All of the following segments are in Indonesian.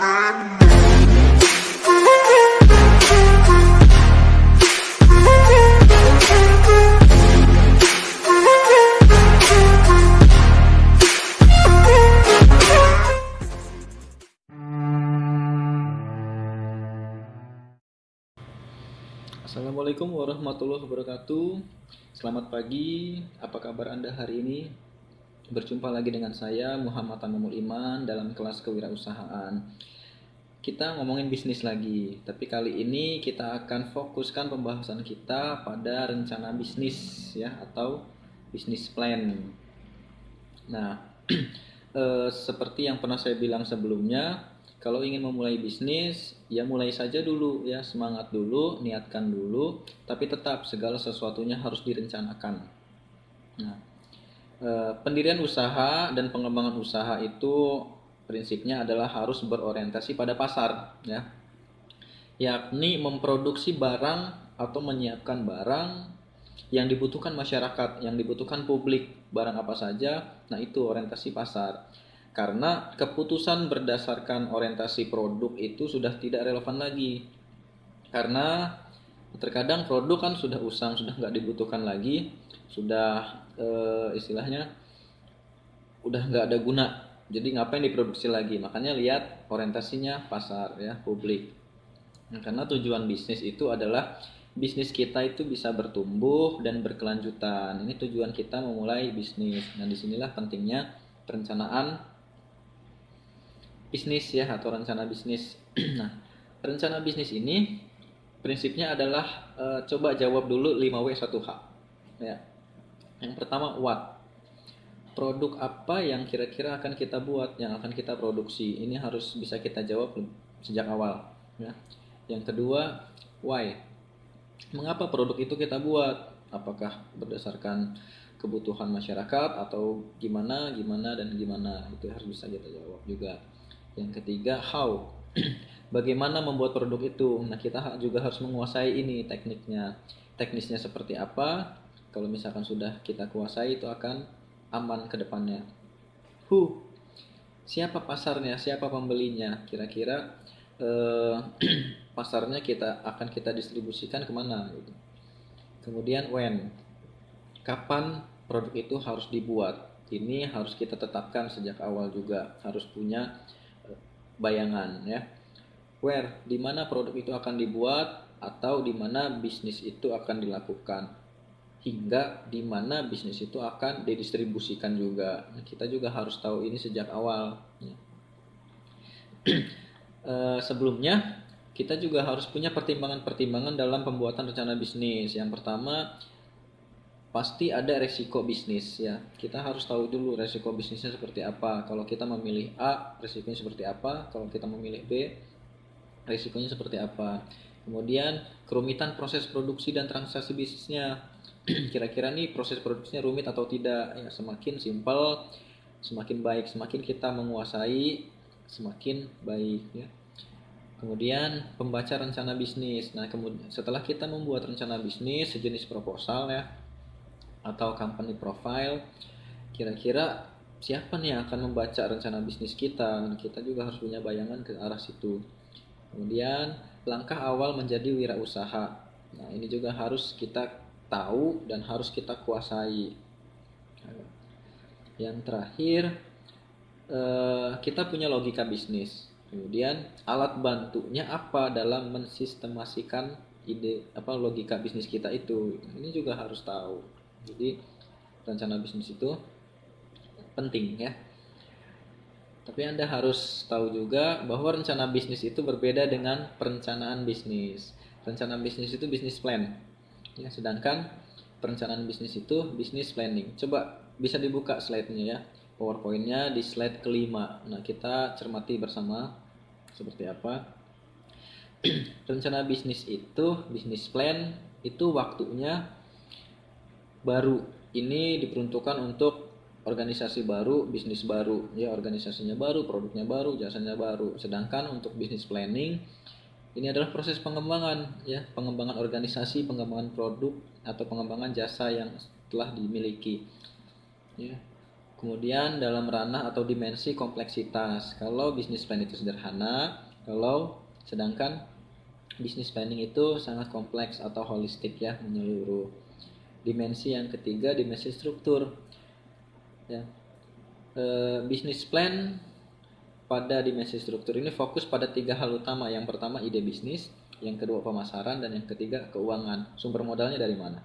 Assalamualaikum warahmatullahi wabarakatuh. Selamat pagi, apa kabar Anda hari ini? Berjumpa lagi dengan saya Muhammad Tamamul Iman dalam kelas kewirausahaan. Kita ngomongin bisnis lagi, tapi kali ini kita akan fokuskan pembahasan kita pada rencana bisnis ya, atau bisnis plan. Nah, seperti yang pernah saya bilang sebelumnya, kalau ingin memulai bisnis, ya mulai saja dulu ya, semangat dulu, niatkan dulu, tapi tetap segala sesuatunya harus direncanakan. Nah, pendirian usaha dan pengembangan usaha itu prinsipnya adalah harus berorientasi pada pasar ya, yakni memproduksi barang atau menyiapkan barang yang dibutuhkan masyarakat, yang dibutuhkan publik, barang apa saja. Nah, itu orientasi pasar. Karena keputusan berdasarkan orientasi produk itu sudah tidak relevan lagi. Karena terkadang produk kan sudah usang, sudah nggak dibutuhkan lagi, sudah istilahnya udah nggak ada guna. Jadi ngapain diproduksi lagi? Makanya lihat orientasinya pasar ya, publik. Nah, karena tujuan bisnis itu adalah bisnis kita itu bisa bertumbuh dan berkelanjutan. Ini tujuan kita memulai bisnis. Nah, disinilah pentingnya perencanaan bisnis ya, atau rencana bisnis. Nah, rencana bisnis ini prinsipnya adalah coba jawab dulu 5W 1H ya. Yang pertama, what? Produk apa yang kira-kira akan kita buat, yang akan kita produksi? Ini harus bisa kita jawab sejak awal ya. Yang kedua, why? Mengapa produk itu kita buat? Apakah berdasarkan kebutuhan masyarakat atau gimana dan gimana? Itu harus bisa kita jawab juga. Yang ketiga, how? Bagaimana membuat produk itu? Nah, kita juga harus menguasai ini tekniknya. Teknisnya seperti apa? Kalau misalkan sudah kita kuasai, itu akan aman ke depannya. Who? Siapa pasarnya? Siapa pembelinya? Kira-kira pasarnya akan kita distribusikan kemana? Gitu. Kemudian when? Kapan produk itu harus dibuat? Ini harus kita tetapkan sejak awal juga. Harus punya bayangan ya. Where, di mana produk itu akan dibuat atau di mana bisnis itu akan dilakukan, hingga di mana bisnis itu akan didistribusikan juga. Nah, kita juga harus tahu ini sejak awal ya. Sebelumnya kita juga harus punya pertimbangan-pertimbangan dalam pembuatan rencana bisnis. Yang pertama, pasti ada resiko bisnis ya. Kita harus tahu dulu resiko bisnisnya seperti apa. Kalau kita memilih A, resikonya seperti apa. Kalau kita memilih B, resikonya seperti apa. Kemudian kerumitan proses produksi dan transaksi bisnisnya. Kira-kira nih proses produksinya rumit atau tidak ya. Semakin simpel, semakin baik. Semakin kita menguasai, semakin baik ya. Kemudian pembaca rencana bisnis. Nah, kemudian setelah kita membuat rencana bisnis sejenis proposal ya, atau company profile, kira-kira siapa nih yang akan membaca rencana bisnis kita? Kita juga harus punya bayangan ke arah situ. Kemudian langkah awal menjadi wirausaha. Nah, ini juga harus kita tahu dan harus kita kuasai. Yang terakhir, kita punya logika bisnis. Kemudian alat bantunya apa dalam mensistemasikan logika bisnis kita itu. Ini juga harus tahu. Jadi rencana bisnis itu penting ya. Tapi Anda harus tahu juga bahwa rencana bisnis itu berbeda dengan perencanaan bisnis. Rencana bisnis itu business plan ya, sedangkan perencanaan bisnis itu business planning. Coba bisa dibuka slide-nya ya, PowerPoint-nya di slide kelima. Nah, kita cermati bersama seperti apa. Rencana bisnis itu, business plan itu waktunya baru. Ini diperuntukkan untuk organisasi baru, bisnis baru ya, organisasinya baru, produknya baru, jasanya baru. Sedangkan untuk business planning ini adalah proses pengembangan ya, pengembangan organisasi, pengembangan produk atau pengembangan jasa yang telah dimiliki ya. Kemudian dalam ranah atau dimensi kompleksitas. Kalau bisnis plan itu sederhana, sedangkan bisnis planning itu sangat kompleks atau holistik ya, menyeluruh. Dimensi yang ketiga, dimensi struktur. Ya. Bisnis plan pada dimensi struktur ini fokus pada 3 hal utama. Yang pertama ide bisnis, yang kedua pemasaran, dan yang ketiga keuangan. Sumber modalnya dari mana?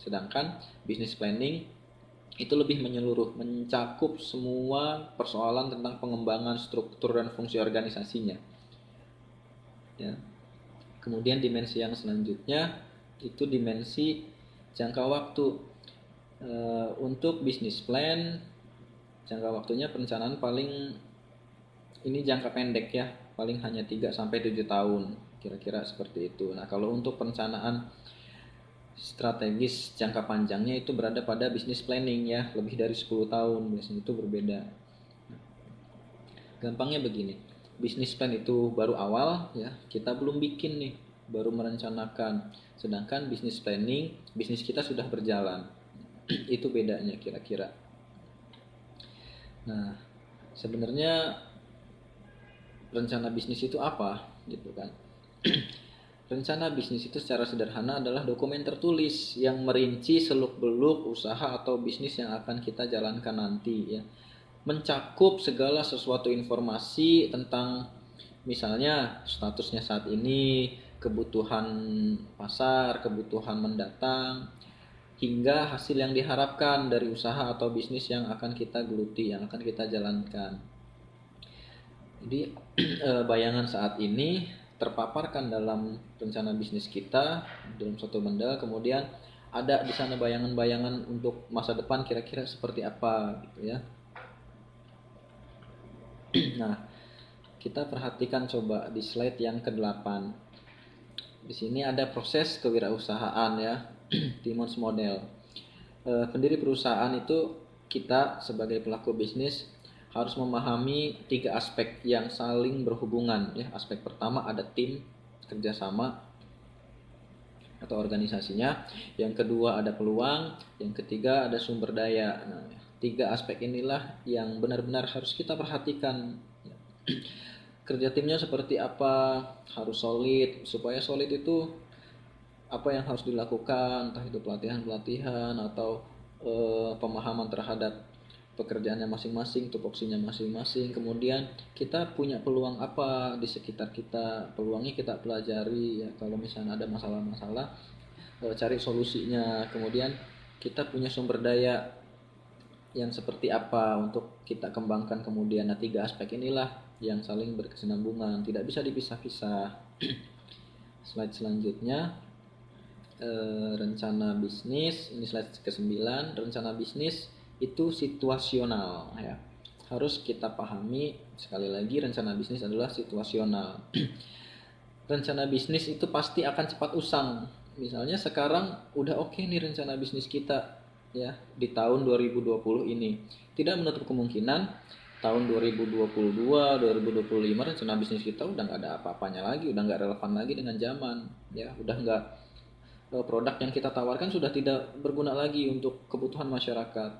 Sedangkan bisnis planning itu lebih menyeluruh, mencakup semua persoalan tentang pengembangan struktur dan fungsi organisasinya. Ya. Kemudian dimensi yang selanjutnya itu dimensi jangka waktu. Untuk bisnis plan, jangka waktunya perencanaan paling ini jangka pendek ya, paling hanya 3-7 tahun, kira-kira seperti itu. Nah, kalau untuk perencanaan strategis jangka panjangnya itu berada pada bisnis planning ya, lebih dari 10 tahun biasanya itu berbeda. Gampangnya begini, bisnis plan itu baru awal ya, kita belum bikin nih, baru merencanakan. Sedangkan bisnis planning, bisnis kita sudah berjalan. Itu bedanya kira-kira. Nah, sebenarnya rencana bisnis itu apa gitu kan? Rencana bisnis itu secara sederhana adalah dokumen tertulis yang merinci seluk-beluk usaha atau bisnis yang akan kita jalankan nanti ya. Mencakup segala sesuatu informasi tentang misalnya statusnya saat ini, kebutuhan pasar, kebutuhan mendatang, hingga hasil yang diharapkan dari usaha atau bisnis yang akan kita geluti, yang akan kita jalankan. Jadi bayangan saat ini terpaparkan dalam rencana bisnis kita dalam suatu benda, kemudian ada di sana bayangan-bayangan untuk masa depan kira-kira seperti apa gitu ya. Nah, kita perhatikan coba di slide yang ke-8. Di sini ada proses kewirausahaan ya, Timon's model. Pendiri perusahaan itu kita sebagai pelaku bisnis harus memahami 3 aspek yang saling berhubungan ya. Aspek pertama ada tim, kerjasama atau organisasinya. Yang kedua ada peluang, yang ketiga ada sumber daya. Nah, 3 aspek inilah yang benar-benar harus kita perhatikan. Kerja timnya seperti apa, harus solid. Supaya solid itu apa yang harus dilakukan, entah itu pelatihan-pelatihan atau pemahaman terhadap pekerjaannya masing-masing, tupoksinya masing-masing. Kemudian kita punya peluang apa di sekitar kita, peluangnya kita pelajari ya. Kalau misalnya ada masalah-masalah, cari solusinya. Kemudian kita punya sumber daya yang seperti apa untuk kita kembangkan kemudian. Nah, 3 aspek inilah yang saling berkesinambungan, tidak bisa dipisah-pisah. Slide selanjutnya, rencana bisnis. Ini slide ke-9. Rencana bisnis itu situasional ya. Harus kita pahami sekali lagi, rencana bisnis adalah situasional. Rencana bisnis itu pasti akan cepat usang. Misalnya sekarang udah oke nih rencana bisnis kita ya di tahun 2020 ini. Tidak menutup kemungkinan tahun 2022, 2025 rencana bisnis kita udah nggak ada apa-apanya lagi, udah nggak relevan lagi dengan zaman ya, udah nggak, produk yang kita tawarkan sudah tidak berguna lagi untuk kebutuhan masyarakat.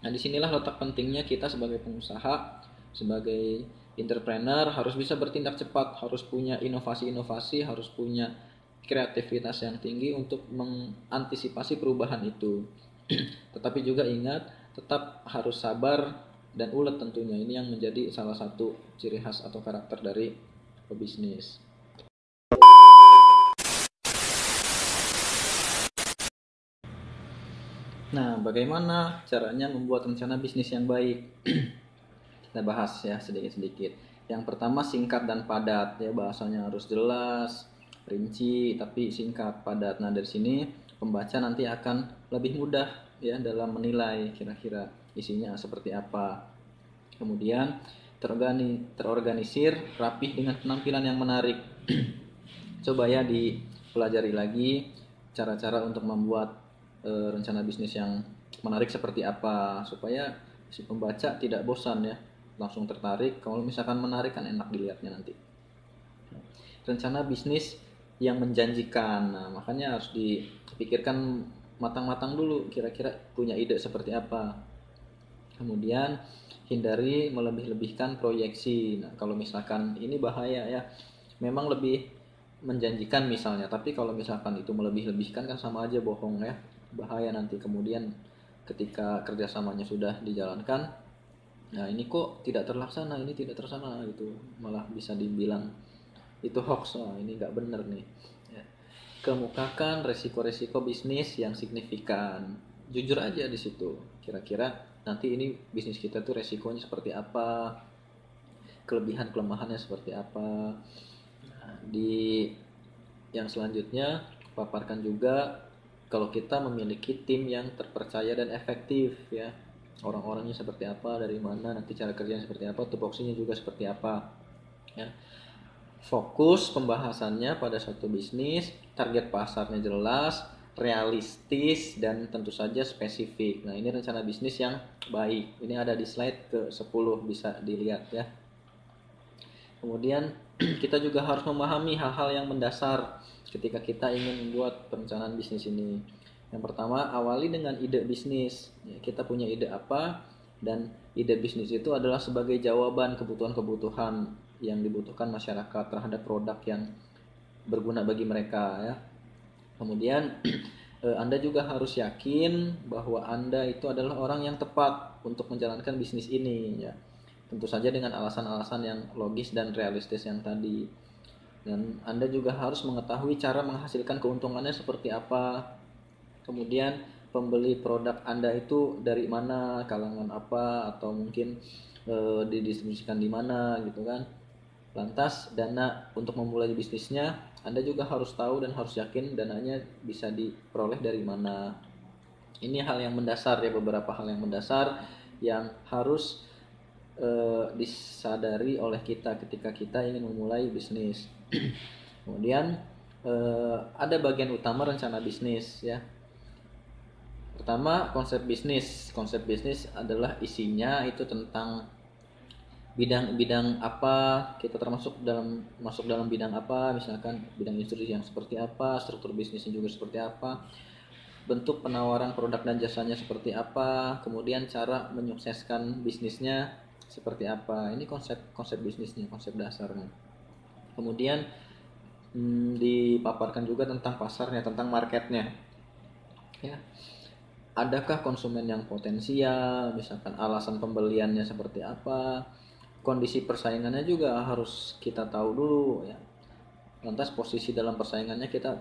Nah, disinilah letak pentingnya kita sebagai pengusaha, sebagai entrepreneur harus bisa bertindak cepat, harus punya inovasi-inovasi, harus punya kreativitas yang tinggi untuk mengantisipasi perubahan itu. Tetapi juga ingat, tetap harus sabar dan ulet tentunya. Ini yang menjadi salah satu ciri khas atau karakter dari pebisnis. Nah, bagaimana caranya membuat rencana bisnis yang baik? Kita bahas ya sedikit-sedikit. Yang pertama singkat dan padat ya, bahasanya harus jelas, rinci tapi singkat, padat. Nah, dari sini pembaca nanti akan lebih mudah ya dalam menilai kira-kira isinya seperti apa. Kemudian terorganisir, rapih dengan penampilan yang menarik. Coba ya dipelajari lagi cara-cara untuk membuat rencana bisnis yang menarik seperti apa, supaya si pembaca tidak bosan ya, langsung tertarik. Kalau misalkan menarik kan enak dilihatnya nanti. Rencana bisnis yang menjanjikan, nah makanya harus dipikirkan matang-matang dulu, kira-kira punya ide seperti apa. Kemudian hindari melebih-lebihkan proyeksi. Nah, kalau misalkan ini bahaya ya. Memang lebih menjanjikan misalnya, tapi kalau misalkan itu melebih-lebihkan kan sama aja bohong ya. Bahaya nanti kemudian ketika kerjasamanya sudah dijalankan, nah ini kok tidak terlaksana, ini tidak terlaksana gitu. Malah bisa dibilang itu hoax, oh, ini nggak bener nih. Ya. Kemukakan resiko-resiko bisnis yang signifikan. Jujur aja di situ. Kira-kira nanti ini bisnis kita tuh resikonya seperti apa, kelebihan kelemahannya seperti apa. Nah, di yang selanjutnya paparkan juga kalau kita memiliki tim yang terpercaya dan efektif ya. Orang-orangnya seperti apa, dari mana, nanti cara kerjanya seperti apa, tupoksinya juga seperti apa. Ya. Fokus pembahasannya pada suatu bisnis, target pasarnya jelas, realistis, dan tentu saja spesifik. Nah, ini rencana bisnis yang baik. Ini ada di slide ke-10, bisa dilihat ya. Kemudian kita juga harus memahami hal-hal yang mendasar ketika kita ingin membuat perencanaan bisnis ini. Yang pertama, awali dengan ide bisnis. Ya, kita punya ide apa, dan ide bisnis itu adalah sebagai jawaban kebutuhan-kebutuhan yang dibutuhkan masyarakat terhadap produk yang berguna bagi mereka ya. Kemudian Anda juga harus yakin bahwa Anda itu adalah orang yang tepat untuk menjalankan bisnis ini ya. Tentu saja dengan alasan-alasan yang logis dan realistis yang tadi. Dan Anda juga harus mengetahui cara menghasilkan keuntungannya seperti apa. Kemudian pembeli produk Anda itu dari mana, kalangan apa, atau mungkin didistribusikan di mana gitu kan. Lantas dana untuk memulai bisnisnya Anda juga harus tahu dan harus yakin dananya bisa diperoleh dari mana. Ini hal yang mendasar ya, beberapa hal yang mendasar yang harus disadari oleh kita ketika kita ingin memulai bisnis. Kemudian ada bagian utama rencana bisnis ya. Pertama, konsep bisnis. Konsep bisnis adalah isinya itu tentang bidang-bidang apa, kita masuk dalam bidang apa, misalkan bidang industri yang seperti apa, struktur bisnisnya juga seperti apa, bentuk penawaran produk dan jasanya seperti apa, kemudian cara menyukseskan bisnisnya seperti apa. Ini konsep bisnisnya, konsep dasarnya. Kemudian dipaparkan juga tentang pasarnya, tentang marketnya ya. Adakah konsumen yang potensial, misalkan alasan pembeliannya seperti apa, kondisi persaingannya juga harus kita tahu dulu ya. Lantas posisi dalam persaingannya kita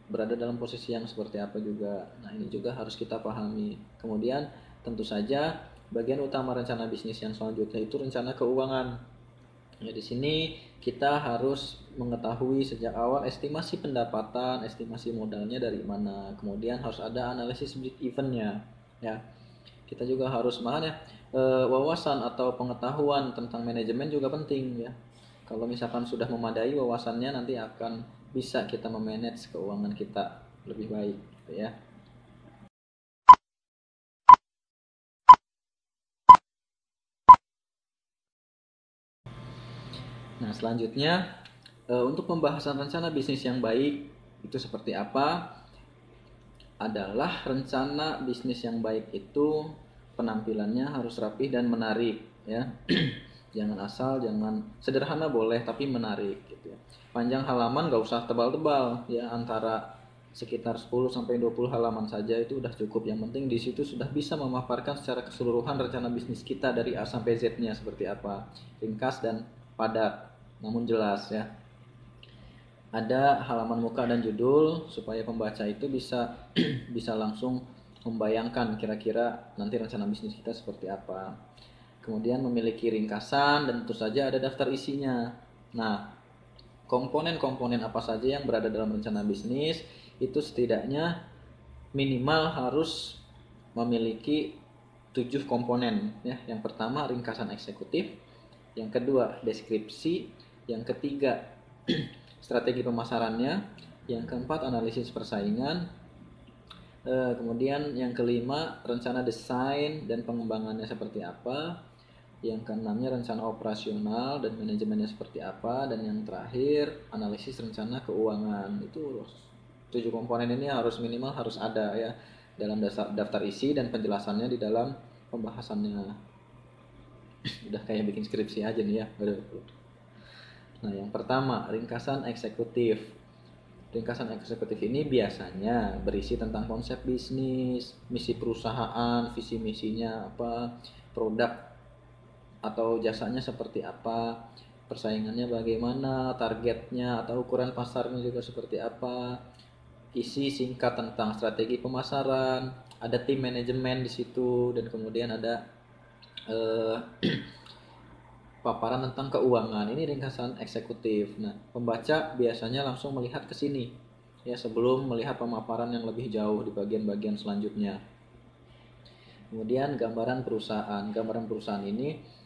berada dalam posisi yang seperti apa juga. Nah, ini juga harus kita pahami. Kemudian tentu saja bagian utama rencana bisnis yang selanjutnya itu rencana keuangan. Ya, di sini kita harus mengetahui sejak awal estimasi pendapatan, estimasi modalnya dari mana. Kemudian harus ada analisis break even-nya. Ya. Kita juga harus ya, wawasan atau pengetahuan tentang manajemen juga penting ya. Kalau misalkan sudah memadai wawasannya, nanti akan bisa kita memanage keuangan kita lebih baik gitu ya. Nah, selanjutnya untuk pembahasan rencana bisnis yang baik itu seperti apa? Adalah rencana bisnis yang baik itu penampilannya harus rapih dan menarik ya. Jangan asal, jangan sederhana boleh tapi menarik gitu ya. Panjang halaman gak usah tebal-tebal ya, antara sekitar 10 sampai 20 halaman saja itu udah cukup. Yang penting di situ sudah bisa memaparkan secara keseluruhan rencana bisnis kita dari A sampai Z-nya seperti apa. Ringkas dan padat namun jelas ya. Ada halaman muka dan judul supaya pembaca itu bisa bisa langsung membayangkan kira-kira nanti rencana bisnis kita seperti apa. Kemudian memiliki ringkasan dan tentu saja ada daftar isinya. Nah, komponen-komponen apa saja yang berada dalam rencana bisnis itu setidaknya minimal harus memiliki 7 komponen ya. Yang pertama ringkasan eksekutif, yang kedua deskripsi, yang ketiga strategi pemasarannya, yang keempat analisis persaingan, kemudian yang kelima rencana desain dan pengembangannya seperti apa, yang keenamnya rencana operasional dan manajemennya seperti apa, dan yang terakhir analisis rencana keuangan. Itu 7 komponen ini harus minimal harus ada ya dalam daftar isi dan penjelasannya di dalam pembahasannya. Udah kayak bikin skripsi aja nih ya. Nah, yang pertama, ringkasan eksekutif. Ringkasan eksekutif ini biasanya berisi tentang konsep bisnis, misi perusahaan, visi misinya apa, produk atau jasanya seperti apa, persaingannya bagaimana, targetnya atau ukuran pasarnya juga seperti apa, isi singkat tentang strategi pemasaran, ada tim manajemen di situ, dan kemudian ada eh, paparan tentang keuangan. Ini ringkasan eksekutif. Nah, pembaca biasanya langsung melihat ke sini ya sebelum melihat pemaparan yang lebih jauh di bagian-bagian selanjutnya. Kemudian gambaran perusahaan. Gambaran perusahaan ini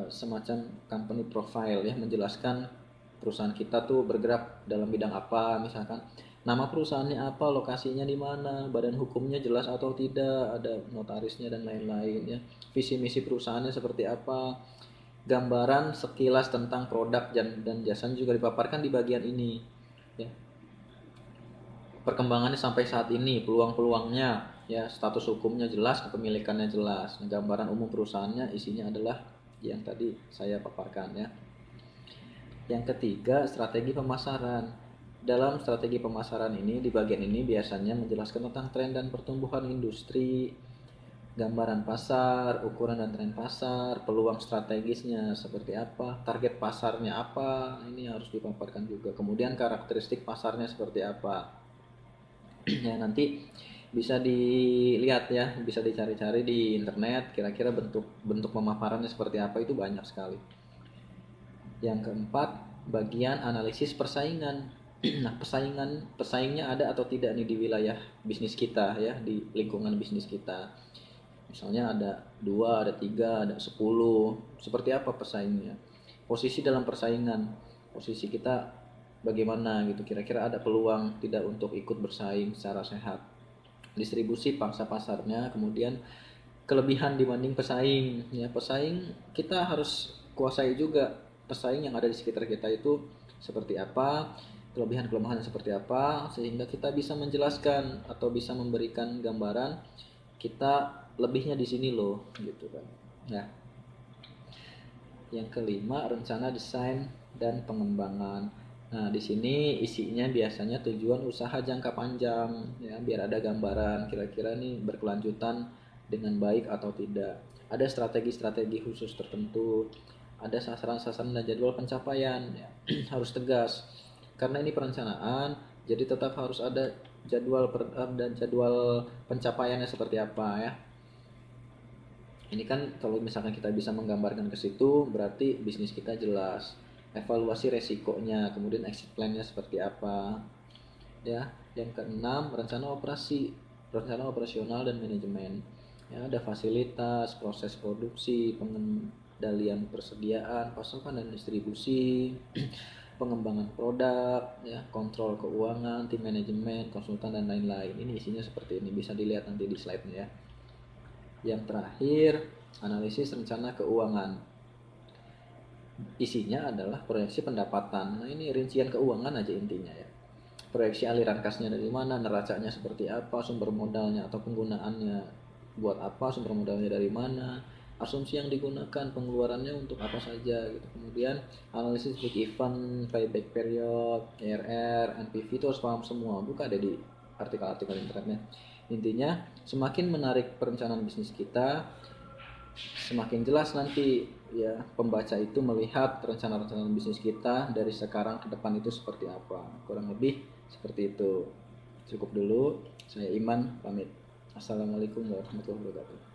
semacam company profile ya, menjelaskan perusahaan kita tuh bergerak dalam bidang apa, misalkan nama perusahaannya apa, lokasinya di mana, badan hukumnya jelas atau tidak, ada notarisnya dan lain-lain ya. Visi misi perusahaannya seperti apa, gambaran sekilas tentang produk dan jasanya juga dipaparkan di bagian ini ya. Perkembangannya sampai saat ini, peluang-peluangnya ya, status hukumnya jelas, kepemilikannya jelas. Nah, gambaran umum perusahaannya isinya adalah yang tadi saya paparkan ya. Yang ketiga, strategi pemasaran. Dalam strategi pemasaran ini, di bagian ini biasanya menjelaskan tentang tren dan pertumbuhan industri, gambaran pasar, ukuran dan tren pasar, peluang strategisnya seperti apa, target pasarnya apa, ini harus dipaparkan juga. Kemudian karakteristik pasarnya seperti apa. Ya, nanti bisa dilihat ya, bisa dicari-cari di internet, kira-kira bentuk pemaparannya seperti apa, itu banyak sekali. Yang keempat, bagian analisis persaingan. Nah, pesaingnya ada atau tidak nih di wilayah bisnis kita ya, di lingkungan bisnis kita. Misalnya ada 2, ada 3, ada 10. Seperti apa pesaingnya? Posisi dalam persaingan. Posisi kita bagaimana gitu. Kira-kira ada peluang tidak untuk ikut bersaing secara sehat. Distribusi pangsa pasarnya, kemudian kelebihan dibanding pesaing. Ya, pesaing kita harus kuasai juga. Pesaing yang ada di sekitar kita itu seperti apa, kelebihan kelemahannya seperti apa, sehingga kita bisa menjelaskan atau bisa memberikan gambaran kita lebihnya di sini loh gitu kan. Nah, yang kelima, rencana desain dan pengembangan. Nah, di sini isinya biasanya tujuan usaha jangka panjang ya, biar ada gambaran kira-kira nih berkelanjutan dengan baik atau tidak. Ada strategi-strategi khusus tertentu, ada sasaran-sasaran dan jadwal pencapaian ya. Harus tegas. Karena ini perencanaan, jadi tetap harus ada dan jadwal pencapaiannya seperti apa ya. Ini kan kalau misalkan kita bisa menggambarkan ke situ, berarti bisnis kita jelas. Evaluasi resikonya, kemudian exit plan-nya seperti apa. Ya, yang keenam, rencana operasional dan manajemen. Ya, ada fasilitas, proses produksi, pengendalian persediaan, pasokan dan distribusi, pengembangan produk, ya, kontrol keuangan, tim manajemen, konsultan dan lain-lain. Ini isinya seperti ini, bisa dilihat nanti di slide-nya ya. Yang terakhir, analisis rencana keuangan. Isinya adalah proyeksi pendapatan. Nah, ini rincian keuangan aja intinya ya. Proyeksi aliran kasnya dari mana, neracanya seperti apa, sumber modalnya atau penggunaannya buat apa, sumber modalnya dari mana, asumsi yang digunakan, pengeluarannya untuk apa saja gitu. Kemudian analisis break even, payback period, ERR, NPV itu harus paham semua. Buka ada di artikel-artikel internetnya. Intinya semakin menarik perencanaan bisnis kita, semakin jelas nanti ya pembaca itu melihat rencana-rencana bisnis kita dari sekarang ke depan itu seperti apa. Kurang lebih seperti itu. Cukup dulu. Saya Iman pamit. Assalamualaikum warahmatullahi wabarakatuh.